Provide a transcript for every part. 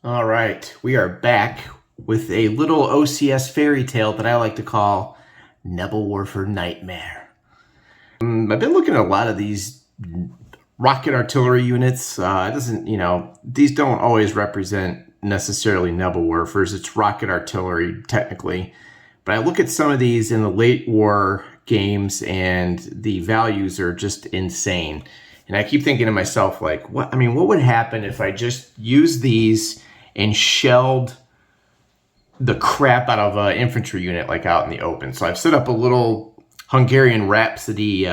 All right, we are back with a little OCS fairy tale that I like to call Nebelwerfer Nightmare. I've been looking at a lot of these rocket artillery units. These don't always represent necessarily Nebelwerfers. It's rocket artillery technically. But I look at some of these in the late war games and the values are just insane. And I keep thinking to myself, like, what would happen if I just used these and shelled the crap out of an infantry unit like out in the open? So I've set up a little Hungarian Rhapsody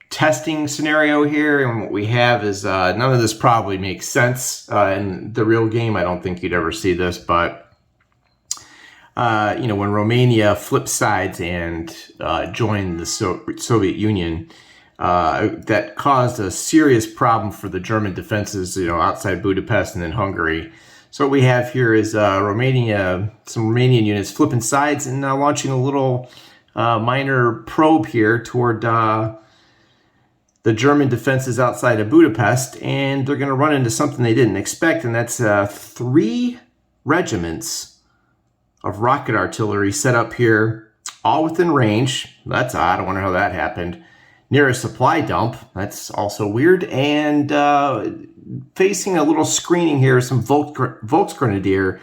testing scenario here, and what we have is none of this probably makes sense in the real game. I don't think you'd ever see this, but when Romania flipped sides and joined the Soviet Union, that caused a serious problem for the German defenses, outside Budapest and then Hungary. So what we have here is some Romanian units flipping sides and launching a little minor probe here toward the German defenses outside of Budapest, and they're going to run into something they didn't expect, and that's 3 regiments of rocket artillery set up here, all within range. That's odd. I wonder how that happened. Near a supply dump. That's also weird. And facing a little screening here, some Volksgrenadier,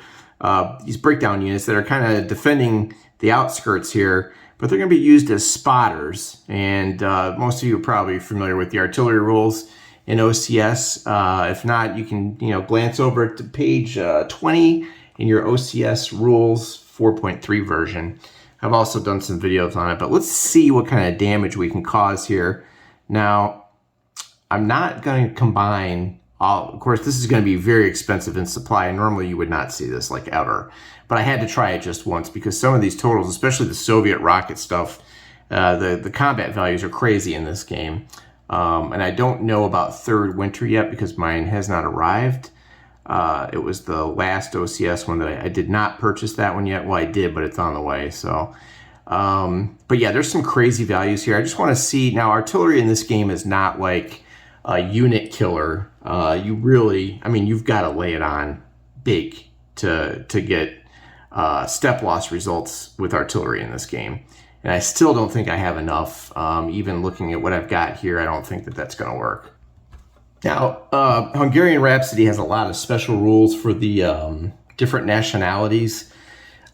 these breakdown units that are kind of defending the outskirts here, but they're going to be used as spotters. And most of you are probably familiar with the artillery rules in OCS. If not, you can glance over to page 20 in your OCS rules 4.3 version. I've also done some videos on it, but let's see what kind of damage we can cause here. Now, I'm not going to combine all, of course, this is going to be very expensive in supply. Normally you would not see this like ever, but I had to try it just once because some of these totals, especially the Soviet rocket stuff, the combat values are crazy in this game. And I don't know about Third Winter yet because mine has not arrived. It was the last OCS one that I did not purchase that one yet. Well, I did, but it's on the way. So, but yeah, there's some crazy values here. I just want to see now. Artillery in this game is not like a unit killer. You've got to lay it on big to get step loss results with artillery in this game. And I still don't think I have enough. Even looking at what I've got here, I don't think that that's going to work. Now, Hungarian Rhapsody has a lot of special rules for the different nationalities.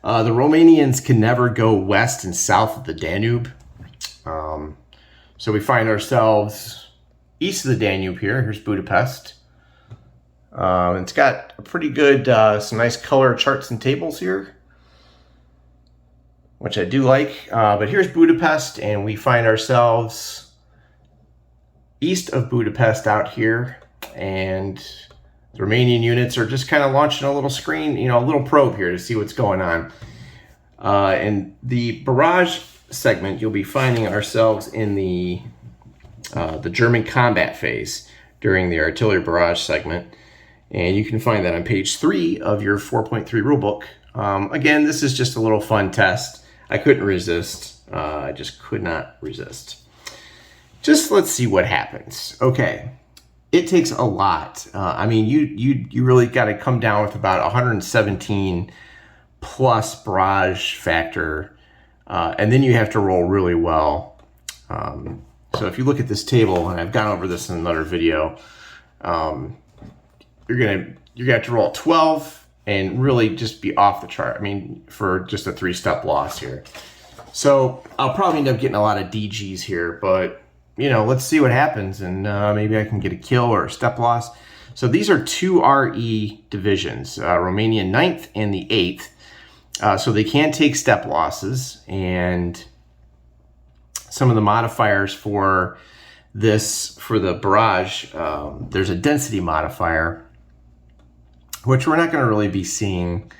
The Romanians can never go west and south of the Danube. So we find ourselves east of the Danube here. Here's Budapest. It's got a pretty good, some nice color charts and tables here, which I do like. But here's Budapest, and we find ourselves east of Budapest out here, and the Romanian units are just kind of launching a little screen, a little probe here to see what's going on. In the barrage segment, you'll be finding ourselves in the German combat phase during the artillery barrage segment, and you can find that on page 3 of your 4.3 rulebook. Again, this is just a little fun test. I couldn't resist. I just could not resist. Just let's see what happens. Okay, it takes a lot. You really got to come down with about 117 plus barrage factor, and then you have to roll really well. So if you look at this table, and I've gone over this in another video, you're gonna have to roll 12 and really just be off the chart. For just a 3-step loss here. So I'll probably end up getting a lot of DGs here, but let's see what happens, and maybe I can get a kill or a step loss. So these are 2 RE divisions, Romanian 9th and the 8th. So they can take step losses, and some of the modifiers for this, for the barrage, there's a density modifier, which we're not going to really be seeing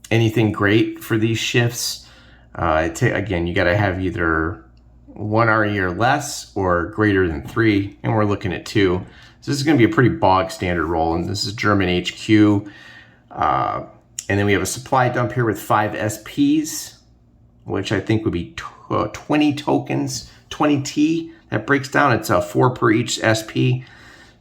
anything great for these shifts. Again, you got to have either 1 RE or less or greater than 3, and we're looking at 2. So this is going to be a pretty bog standard roll, and this is German HQ. And then we have a supply dump here with 5 SPs, which I think would be 20 tokens, 20 T. That breaks down. It's 4 per each SP.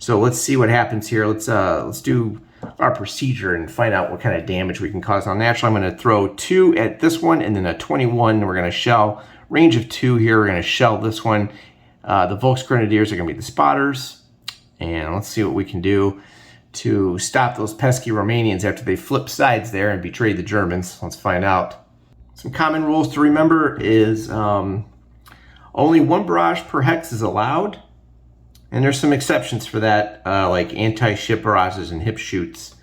So let's see what happens here. Let's do our procedure and find out what kind of damage we can cause. Now naturally I'm going to throw 2 at this one and then a 21, and we're going to shell. Range of 2 here, we're going to shell this one. The Volksgrenadiers are going to be the spotters. And let's see what we can do to stop those pesky Romanians after they flip sides there and betray the Germans. Let's find out. Some common rules to remember is only 1 barrage per hex is allowed. And there's some exceptions for that, like anti-ship barrages and hip shoots.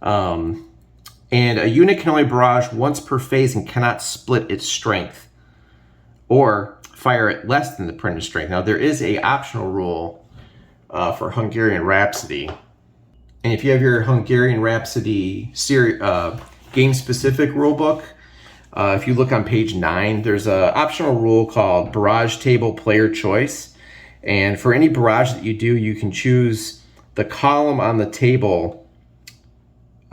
And a unit can only barrage once per phase and cannot split its strength or fire at less than the printed strength. Now there is a optional rule for Hungarian Rhapsody. And if you have your Hungarian Rhapsody game-specific rulebook, if you look on page 9, there's an optional rule called Barrage Table Player Choice. And for any barrage that you do, you can choose the column on the table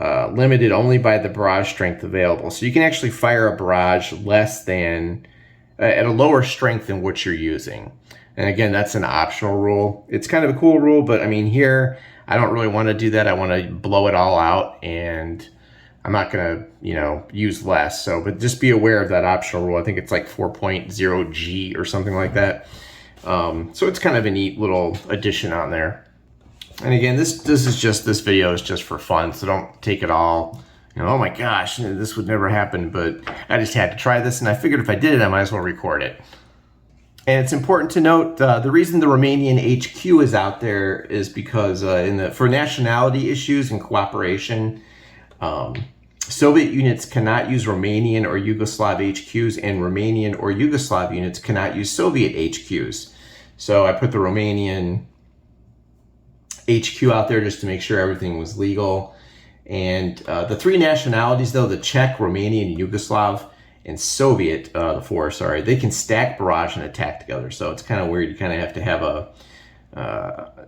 limited only by the barrage strength available. So you can actually fire a barrage less than, at a lower strength than what you're using. And again, that's an optional rule. It's kind of a cool rule, but I mean here, I don't really want to do that. I want to blow it all out, and I'm not going to, use less. So, but just be aware of that optional rule. I think it's like 4.0G or something like that. So it's kind of a neat little addition on there. And again, this video is just for fun, so don't take it all, oh my gosh, this would never happen, but I just had to try this, and I figured if I did it, I might as well record it. And it's important to note, the reason the Romanian HQ is out there is because for nationality issues and cooperation, Soviet units cannot use Romanian or Yugoslav HQs, and Romanian or Yugoslav units cannot use Soviet HQs. So I put the Romanian HQ out there just to make sure everything was legal. And the 3 nationalities, though, the Czech, Romanian, Yugoslav, and Soviet, they can stack barrage and attack together. So it's kind of weird. You kind of have to have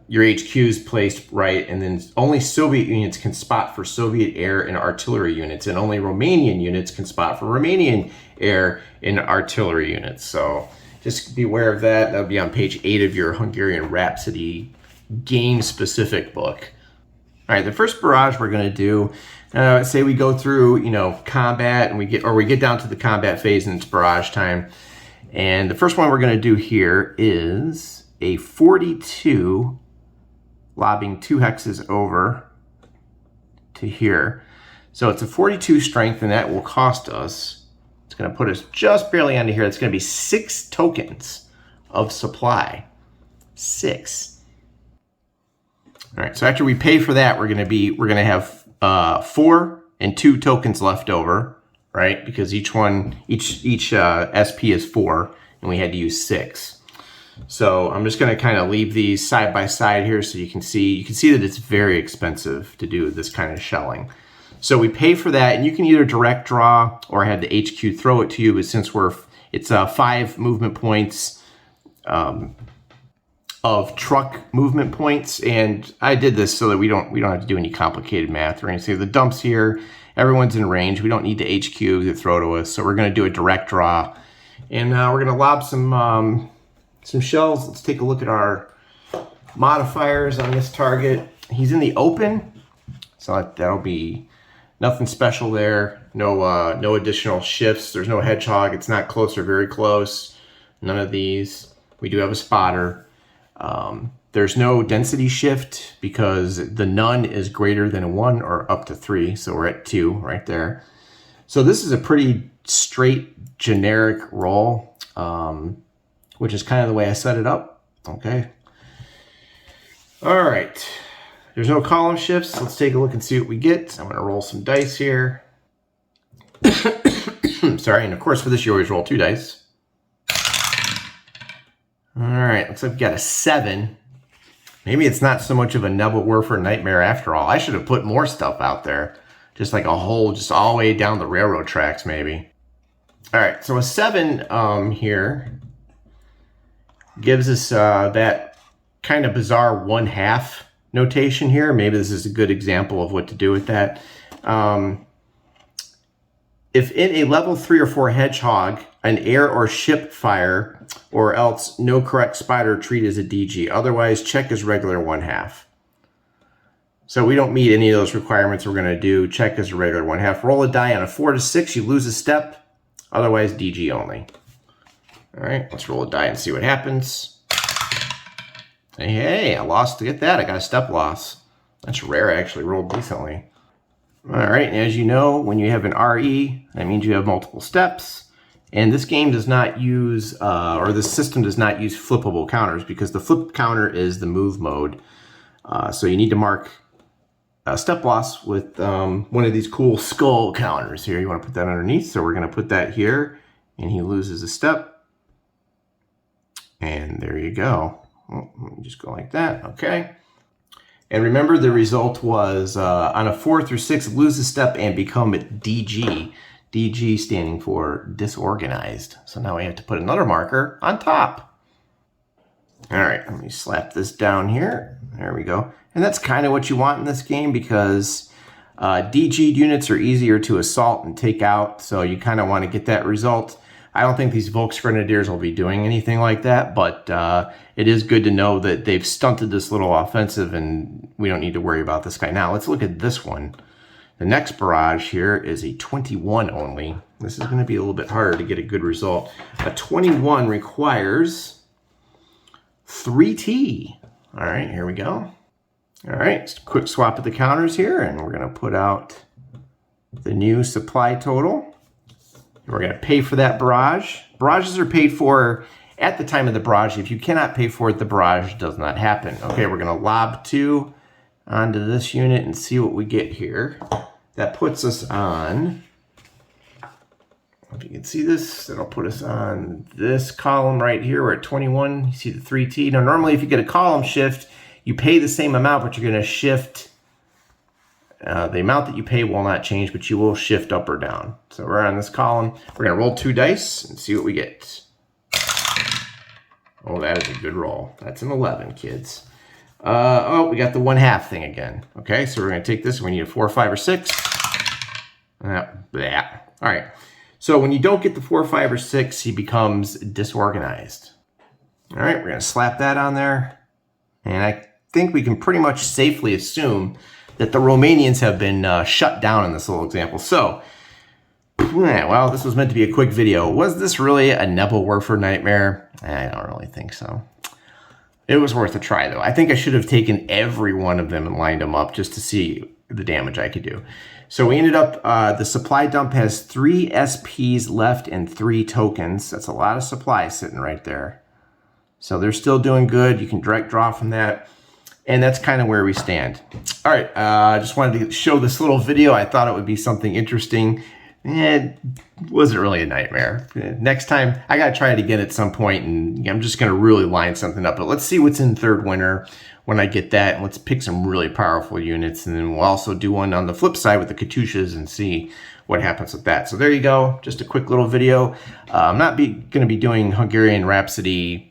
your HQs placed right, and then only Soviet units can spot for Soviet air and artillery units, and only Romanian units can spot for Romanian air and artillery units. So just be aware of that. That'll be on page 8 of your Hungarian Rhapsody game-specific book. All right, the first barrage we're going to do, say we go through, combat, and we get down to the combat phase, and it's barrage time. And the first one we're going to do here is a 42, lobbing 2 hexes over to here. So it's a 42 strength, and that will cost us, it's going to put us just barely under here. It's going to be 6 tokens of supply. 6. All right, so after we pay for that, we're going to have 4 and 2 tokens left over, right? Because each SP is 4, and we had to use 6. So I'm just going to kind of leave these side by side here so you can see that it's very expensive to do this kind of shelling. So we pay for that, and you can either direct draw or have the HQ throw it to you, but since it's 5 movement points of truck movement points, and I did this so that we don't have to do any complicated math or anything. The dumps here, everyone's in range. We don't need the HQ to throw to us, so we're going to do a direct draw, and we're going to lob some shells. Let's take a look at our modifiers on this target. He's in the open, so that'll be nothing special there. No additional shifts. There's no hedgehog. It's not close or very close. None of these. We do have a spotter. There's no density shift because the none is greater than a 1 or up to 3. So we're at 2 right there. So this is a pretty straight generic roll, which is kind of the way I set it up. Okay. All right. There's no column shifts. Let's take a look and see what we get. I'm going to roll some dice here. Sorry. And of course, for this, you always roll 2 dice. All right, looks like we got a 7. Maybe it's not so much of a Nebelwerfer nightmare after all. I should have put more stuff out there. Just like a hole, just all the way down the railroad tracks, maybe. All right, so a 7 here gives us that kind of bizarre 1/2 notation here. Maybe this is a good example of what to do with that. If in a level 3 or 4 hedgehog, an air or ship fire, or else no correct spider, treat as a DG. Otherwise, check as regular 1/2. So we don't meet any of those requirements. We're going to do check as a regular 1/2. Roll a die on a 4 to 6. You lose a step. Otherwise, DG only. All right, let's roll a die and see what happens. Hey, I lost to get that. I got a step loss. That's rare. I actually rolled decently. All right, and as you know, when you have an RE, that means you have multiple steps. And this game does not use, or this system does not use flippable counters because the flip counter is the move mode. So you need to mark a step loss with one of these cool skull counters here. You want to put that underneath. So we're going to put that here, and he loses a step. And there you go. Let me just go like that. Okay. And remember, the result was on a 4 through 6, lose a step and become DG. DG standing for disorganized. So now we have to put another marker on top. All right, let me slap this down here. There we go. And that's kind of what you want in this game because DG units are easier to assault and take out. So you kind of want to get that result. I don't think these Volksgrenadiers will be doing anything like that, but it is good to know that they've stunted this little offensive and we don't need to worry about this guy. Now let's look at this one. The next barrage here is a 21 only. This is going to be a little bit harder to get a good result. A 21 requires 3T. All right, here we go. All right, just a quick swap of the counters here, and we're going to put out the new supply total. We're going to pay for that barrage. Barrages are paid for at the time of the barrage. If you cannot pay for it, the barrage does not happen. Okay, we're going to lob 2 onto this unit and see what we get here. That puts us on, if you can see this, that'll put us on this column right here. We're at 21. You see the 3T. Now, normally if you get a column shift, you pay the same amount, but you're going to shift. The amount that you pay will not change, but you will shift up or down. So we're on this column. We're going to roll 2 dice and see what we get. Oh, that is a good roll. That's an 11, kids. Oh, we got the 1/2 thing again. Okay, so we're going to take this. We need a 4, 5, or 6. All right. So when you don't get the 4, 5, or 6, he becomes disorganized. All right, we're going to slap that on there. And I think we can pretty much safely assume that the Romanians have been shut down in this little example. So, well, this was meant to be a quick video. Was this really a Nebelwerfer nightmare? I don't really think so. It was worth a try, though. I think I should have taken every one of them and lined them up just to see the damage I could do. So we ended up, the supply dump has 3 SPs left and 3 tokens. That's a lot of supply sitting right there. So they're still doing good. You can direct draw from that. And that's kind of where we stand. All right, I just wanted to show this little video. I thought it would be something interesting. It wasn't really a nightmare. Next time, I got to try it again at some point, and I'm just going to really line something up. But let's see what's in Third Winter when I get that, and let's pick some really powerful units. And then we'll also do one on the flip side with the Katyushas and see what happens with that. So there you go, just a quick little video. I'm not going to be doing Hungarian Rhapsody.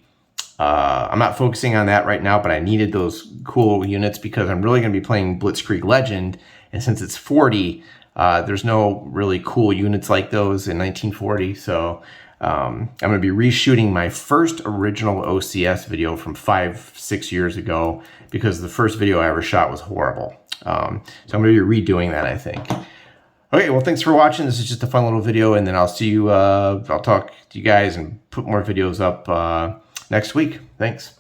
I'm not focusing on that right now, but I needed those cool units because I'm really going to be playing Blitzkrieg Legend. And since it's 40, there's no really cool units like those in 1940. So I'm going to be reshooting my first original OCS video from 5-6 years ago because the first video I ever shot was horrible. So I'm going to be redoing that, I think. Okay, well, thanks for watching. This is just a fun little video, and then I'll see you, I'll talk to you guys and put more videos up next week. Thanks.